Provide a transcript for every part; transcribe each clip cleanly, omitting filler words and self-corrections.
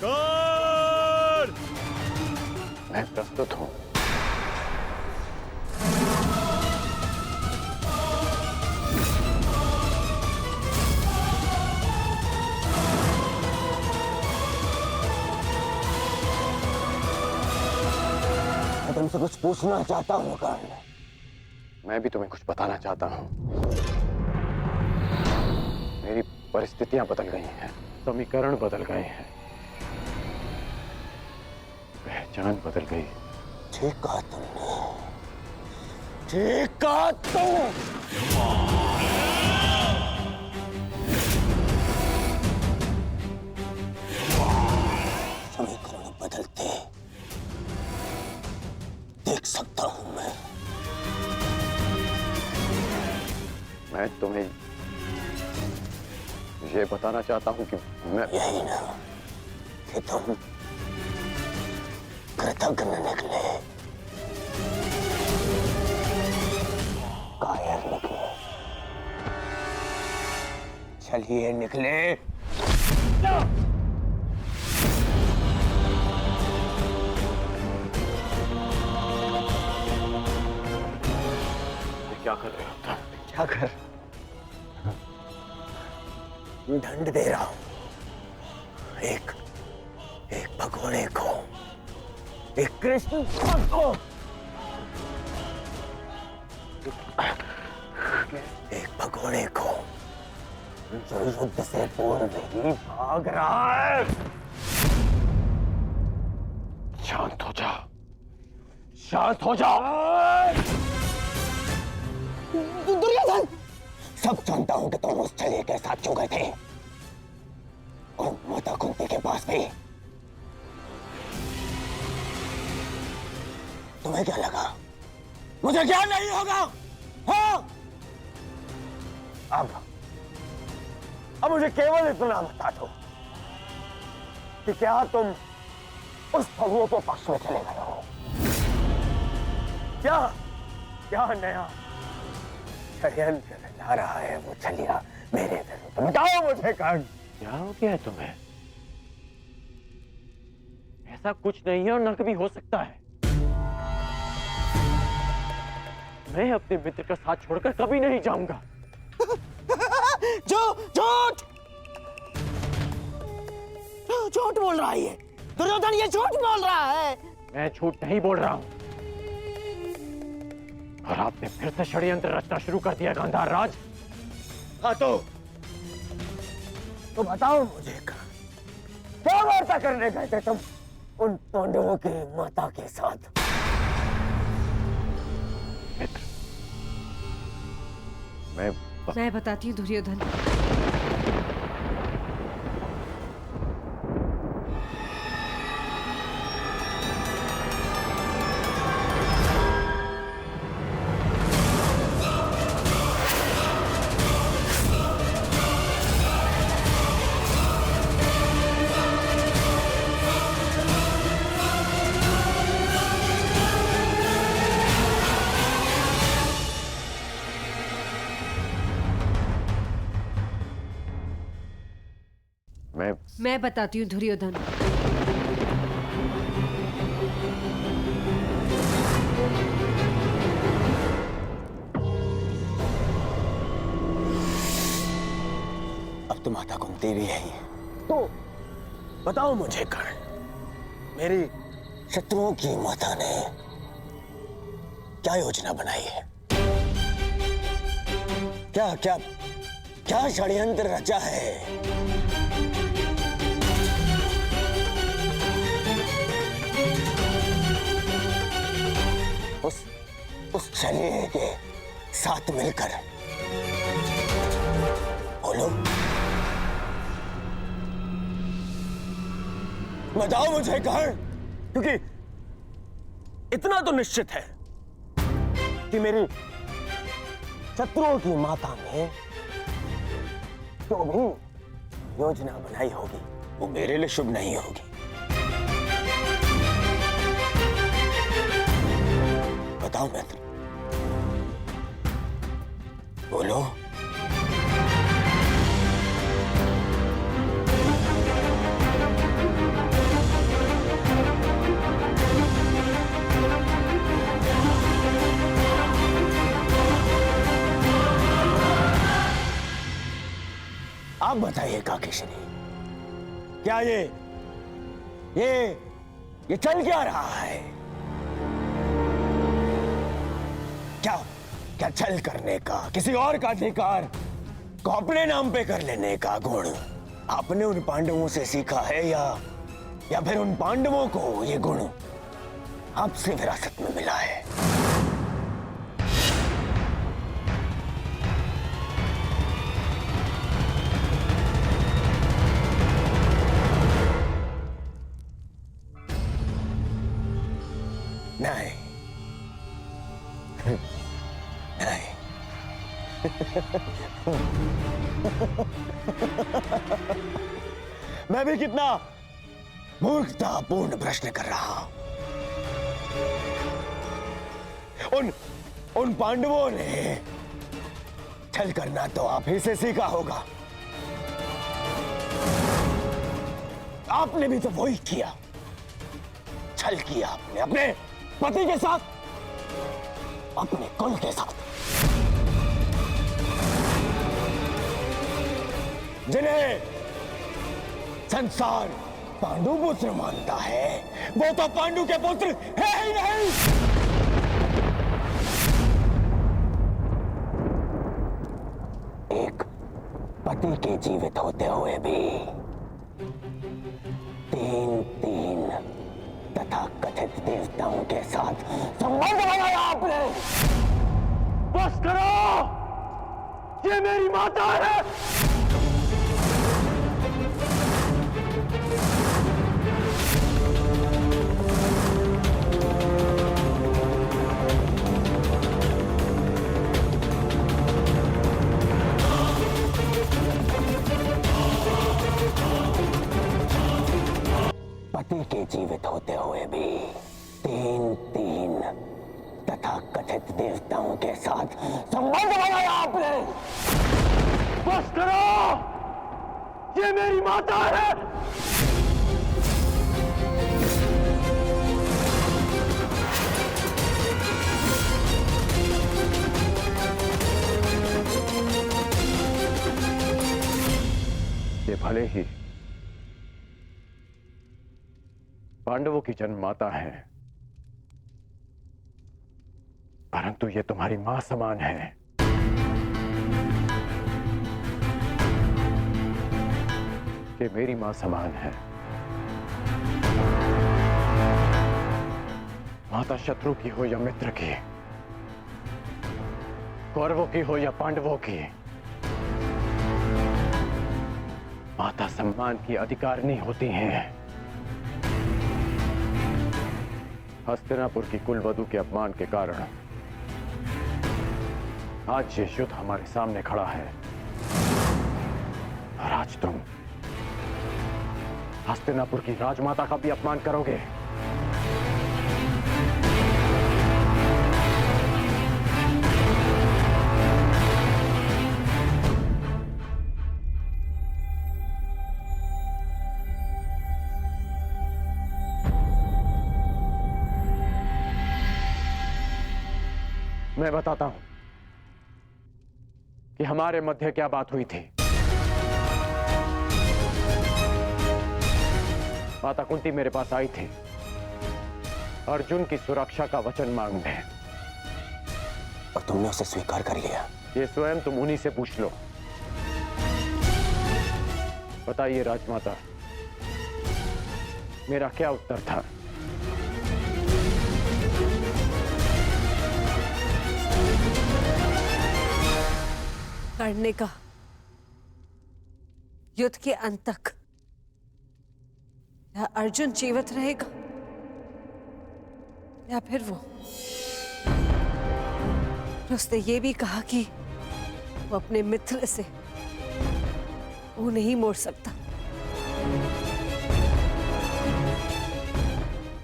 कर। मैं प्रस्तुत हूं। मैं तुमसे कुछ पूछना चाहता हूँ कर्ण। मैं भी तुम्हें कुछ बताना चाहता हूं। मेरी परिस्थितियां बदल गई हैं, समीकरण बदल गए हैं, पहचान बदल गई। ठीक कहा तुमने, ठीक कहा तुम। समीकरण बदलते देख सकता हूं मैं तुम्हें ये बताना चाहता हूं कि मैं यही ना कि तुम कृतज्ञ निकले, कायर निकले, चलिए निकले। क्या कर रहे हो तुम? क्या कर? दंड दे रहा हूं एक भगोड़े को, एक कृष्ण को, एक भगोड़े को जो युद्ध से पूर्व ही भाग रहा है। शांत हो जाओ, शांत हो जाओ। दुर्योधन, सब जानता हूं कि तुम उस छलिए के साथ क्यों गए थे और माता कुंती के पास भी। तुम्हें क्या लगा मुझे क्या नहीं होगा? हाँ? अब मुझे केवल इतना बता दो कि क्या तुम उस छलिए के पक्ष में चले गए हो? क्या क्या नया षड्यंत्र रचा रहा है वो छलिया मेरे विरुद्ध? बताओ मुझे कर्ण। क्या हो गया है तुम्हें? ऐसा कुछ नहीं है और न कभी हो सकता है। मैं अपने मित्र का साथ छोड़कर कभी नहीं जाऊंगा। झूठ झूठ बोल रहा है ये दुर्योधन, ये झूठ बोल रहा है। मैं झूठ नहीं बोल रहा हूं और आपने फिर से षड्यंत्र रचना शुरू कर दिया गांधार राज। हाँ तो बताओ मुझे क्या वार्ता करने गए थे तुम उन पांडवों की माता के साथ? मित्र, मैं बताती हूँ दुर्योधन। मैं बताती हूँ दुर्योधन। अब तो माता कुंती भी है ही। तो बताओ मुझे कर्ण, मेरी शत्रुओं की माता ने क्या योजना बनाई है? क्या क्या क्या षड्यंत्र रचा है? उस छलिए के साथ मिलकर बोलो, बताओ मुझे कर्ण, क्योंकि इतना तो निश्चित है कि मेरी शत्रुओं की माता ने जो भी योजना बनाई होगी वो मेरे लिए शुभ नहीं होगी। बताओ मित्र, बोलो। बताइए काकेशनी, क्या ये चल क्या रहा है? क्या क्या छल करने का, किसी और का अधिकार को अपने नाम पे कर लेने का गुण आपने उन पांडवों से सीखा है, या फिर उन पांडवों को ये गुण आपसे विरासत में मिला है? नहीं नहीं मैं भी कितना मूर्खतापूर्ण प्रश्न कर रहा हूं। उन पांडवों ने छल करना तो आप ही से सीखा होगा। आपने भी तो वही किया, छल किया आपने अपने पति के साथ, अपने कुल के साथ। जिन्हें संसार पांडु पुत्र मानता है, वो तो पांडु के पुत्र है ही नहीं। एक पति के जीवित होते हुए भी तीन तथा कथित देवताओं के साथ संबंध बनाया आपने। बस करो, ये मेरी माता है। पति के जीवित होते हुए भी तीन तथा कथित देवताओं के साथ संबंध बनाया आपने। बस करो, ये मेरी माता है। ये भले ही पांडवों की जन्ममाता है, परंतु ये तुम्हारी मां समान है। ये मेरी मां समान है। माता शत्रु की हो या मित्र की, कौरवों की हो या पांडवों की, माता सम्मान की अधिकारिणी होती हैं। हस्तिनापुर की कुलवधू के अपमान के कारण आज ये युद्ध हमारे सामने खड़ा है, और आज तुम हस्तिनापुर की राजमाता का भी अपमान करोगे। मैं बताता हूं कि हमारे मध्य क्या बात हुई थी। माता कुंती मेरे पास आई थी अर्जुन की सुरक्षा का वचन मांगने, और तुमने उसे स्वीकार कर लिया। ये स्वयं तुम उन्हीं से पूछ लो। बताइए राजमाता, मेरा क्या उत्तर था? करने का युद्ध के अंत तक या अर्जुन जीवित रहेगा या फिर उसने ये भी कहा कि वो अपने मित्र से वो नहीं मोड़ सकता।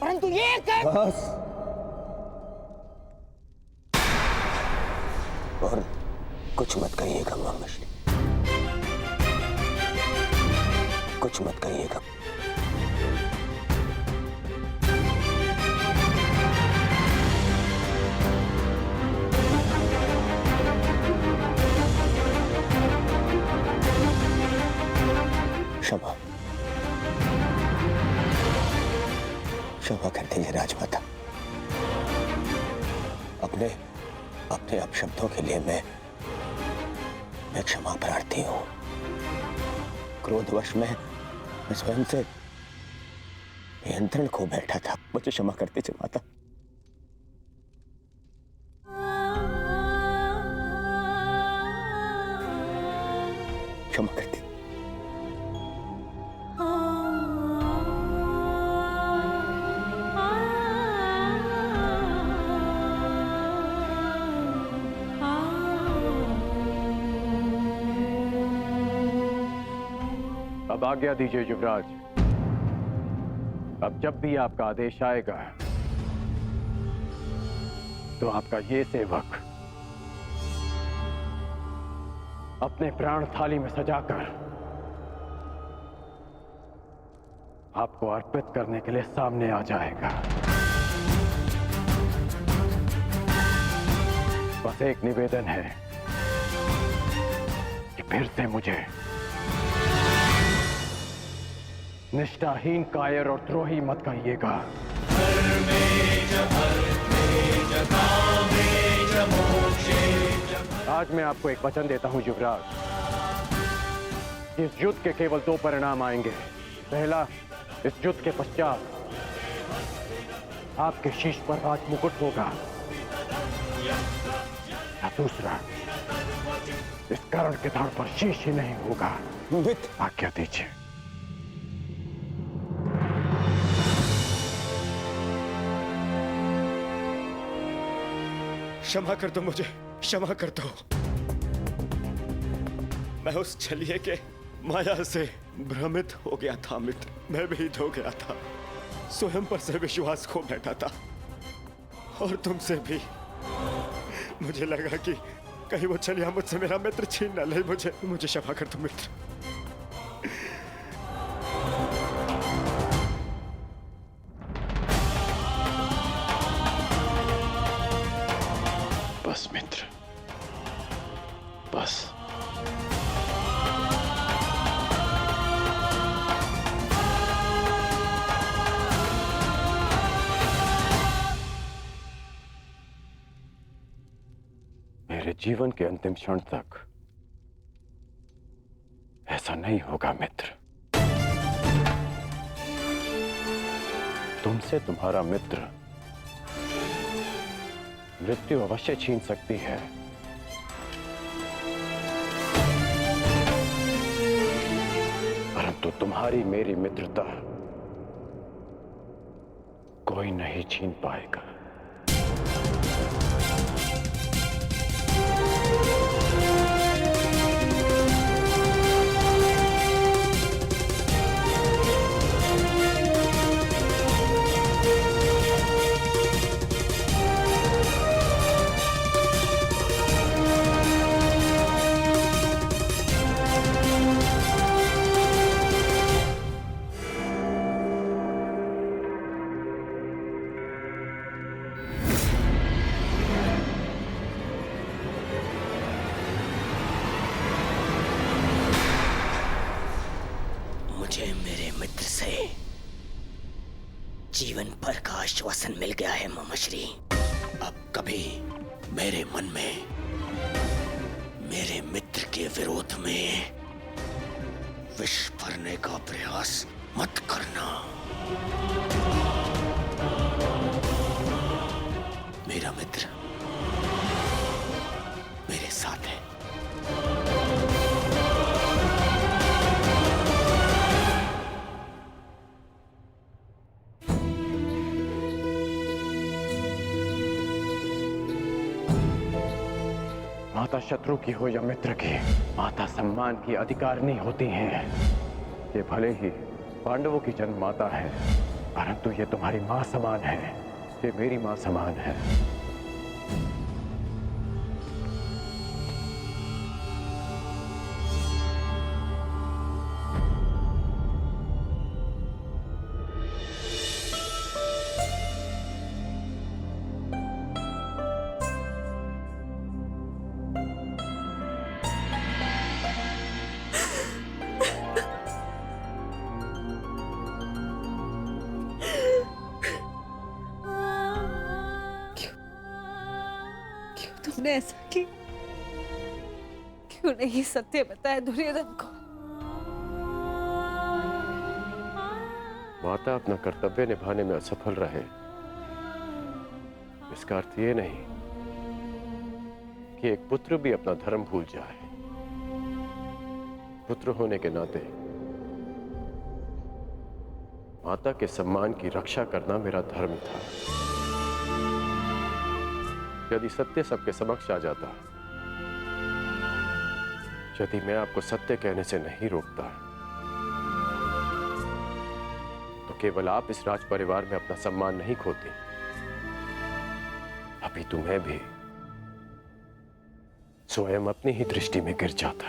परंतु ये बस, और कुछ मत कहिएगा मामश्री, कुछ मत कहिएगा। क्षमा कर दीजिए राजमाता। अपने अपने अपशब्दों के लिए मैं क्षमा प्रार्थी हूं। क्रोधवश मैं स्वयं से नियंत्रण खो बैठा था। मुझे क्षमा कर दीजिए माता। क्षमा कर दीजिए। अब आज्ञा दीजिए युवराज। अब जब भी आपका आदेश आएगा तो आपका ये सेवक अपने प्राण थाली में सजाकर आपको अर्पित करने के लिए सामने आ जाएगा। बस एक निवेदन है कि फिर से मुझे निष्ठाहीन, कायर और द्रोही मत कहिएगा। आज मैं आपको एक वचन देता हूं युवराज। इस युद्ध के केवल दो परिणाम आएंगे। पहला, इस युद्ध के पश्चात आपके शीश पर राज मुकुट होगा। या दूसरा, इस कर्ण के धड़ पर शीश ही नहीं होगा। आज्ञा दीजिए। क्षमा कर दो मुझे, क्षमा कर दो। मैं उस छलिए के माया से भ्रमित हो गया था मित्र। मैं भीत हो गया था, स्वयं पर से विश्वास खो बैठा था और तुमसे भी। मुझे लगा कि कहीं वो छलिया मुझसे मेरा मित्र छीन न ले। मुझे क्षमा कर दो मित्र। बस मित्र, बस। मेरे जीवन के अंतिम क्षण तक ऐसा नहीं होगा मित्र। तुमसे तुम्हारा मित्र मृत्यु अवश्य छीन सकती है, परंतु तुम्हारी मेरी मित्रता कोई नहीं छीन पाएगा। मेरे मित्र से जीवन भर का आश्वासन मिल गया है मामाश्री। अब कभी मेरे मन में मेरे मित्र के विरोध में विष भरने का प्रयास मत करना। मेरा मित्र मेरे साथ है। माता शत्रु की हो या मित्र की, माता सम्मान की अधिकारिणी होती हैं। ये भले ही पांडवों की जन्म माता है, परंतु ये तुम्हारी मां समान है। ये मेरी मां समान है। तुमने ऐसा किया? क्यों नहीं सत्य बताया दुर्योधन को? माता अपना कर्तव्य निभाने में असफल रहे, इसका अर्थ ये नहीं कि एक पुत्र भी अपना धर्म भूल जाए। पुत्र होने के नाते माता के सम्मान की रक्षा करना मेरा धर्म था। यदि सत्य सबके समक्ष आ जाता, यदि मैं आपको सत्य कहने से नहीं रोकता, तो केवल आप इस राज परिवार में अपना सम्मान नहीं खोती, अभी तुम्हें भी स्वयं अपनी ही दृष्टि में गिर जाता।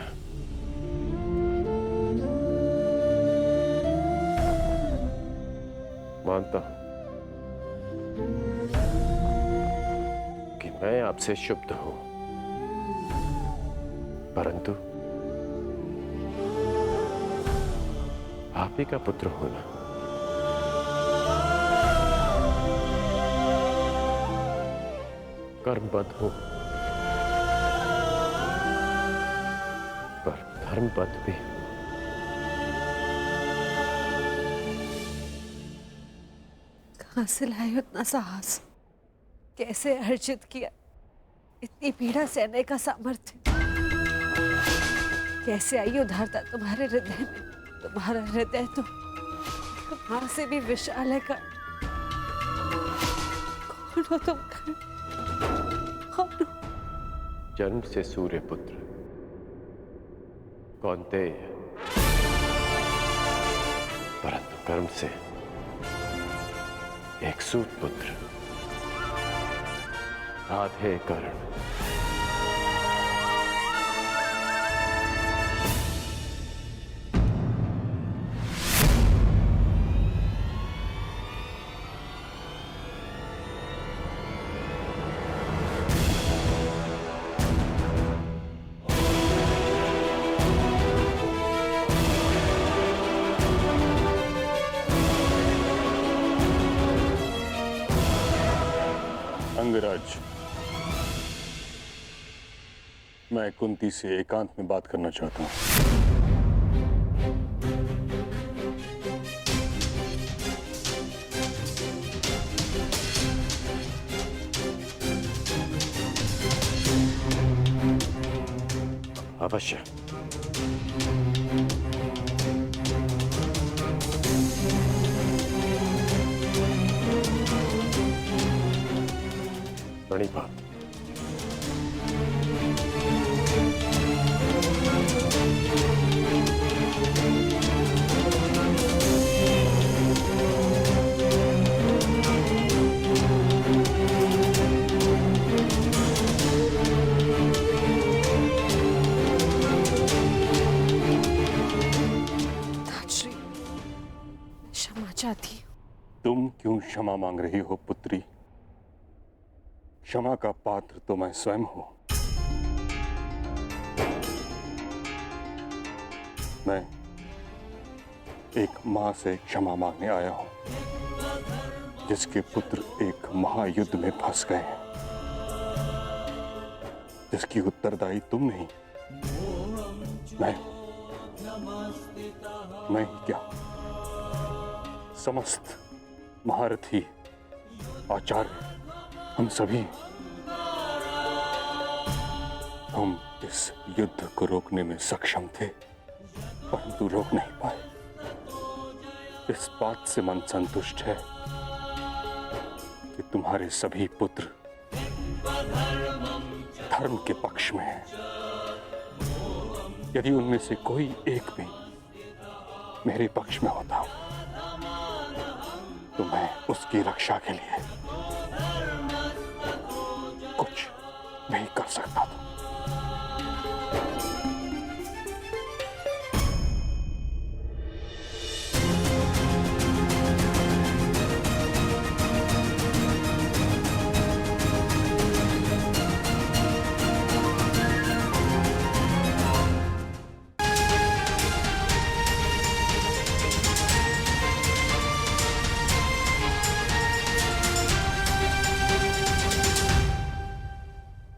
मानता हूं कि मैं आपसे क्षुब्ध हूं, परंतु आप ही का पुत्र होना कर्मबद्ध हूं, पर धर्मबद्ध भी। कहां से लाए उतना साहस? कैसे अर्जित किया इतनी पीड़ा सहने का सामर्थ्य? कैसे आई उदारता तुम्हारे हृदय में? तुम्हारा हृदय तो कहां से भी विशाल है। कौन हो तुम? कौन हो? जन्म से सूर्य पुत्र कौन्तेय, परंतु कर्म से एक सूत पुत्र राधे कर्ण। अंगराज, मैं कुंती से एकांत में बात करना चाहता हूं। अवश्य। प्रणिपात। धात्री, क्षमा चाहती हूँ। तुम क्यों क्षमा मांग रही हो पुत्री? क्षमा का पात्र तो मैं स्वयं हूं। मैं एक मां से क्षमा मांगने आया हूं, जिसके पुत्र एक महायुद्ध में फंस गए हैं, जिसकी उत्तरदायी तुम नहीं, मैं ही क्या, समस्त महारथी आचार्य, हम सभी। हम इस युद्ध को रोकने में सक्षम थे, परंतु रोक नहीं पाए। इस बात से मन संतुष्ट है कि तुम्हारे सभी पुत्र धर्म के पक्ष में हैं। यदि उनमें से कोई एक भी मेरे पक्ष में होता तो मैं उसकी रक्षा के लिए कुछ नहीं कर सकता था।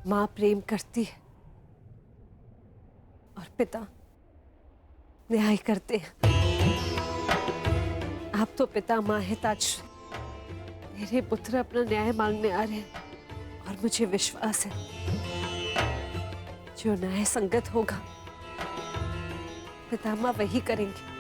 माँ प्रेम करती है और पिता न्याय करते हैं। आप तो पिता माँ है ताज, मेरे पुत्र अपना न्याय मांगने आ रहे हैं और मुझे विश्वास है जो न्याय संगत होगा पिता माँ वही करेंगे।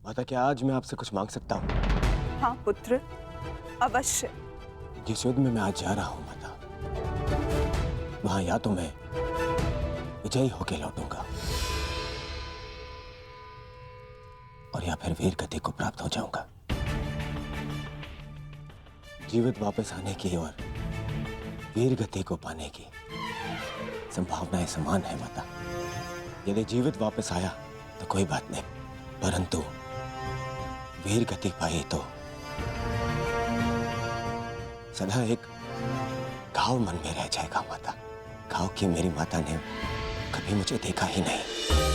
माता, क्या आज मैं आपसे कुछ मांग सकता हूँ? हाँ पुत्र, अवश्य। जिस युद्ध में मैं आज जा रहा हूँ माता, वहां या तो मैं विजयी होके लौटूंगा और या फिर वीर गति को प्राप्त हो जाऊंगा। जीवित वापस आने की और वीर गति को पाने की संभावनाएं समान है माता। यदि जीवित वापस आया तो कोई बात नहीं, परंतु वीर गति पाई तो सदा एक घाव मन में रह जाएगा माता। घाव की मेरी माता ने कभी मुझे देखा ही नहीं।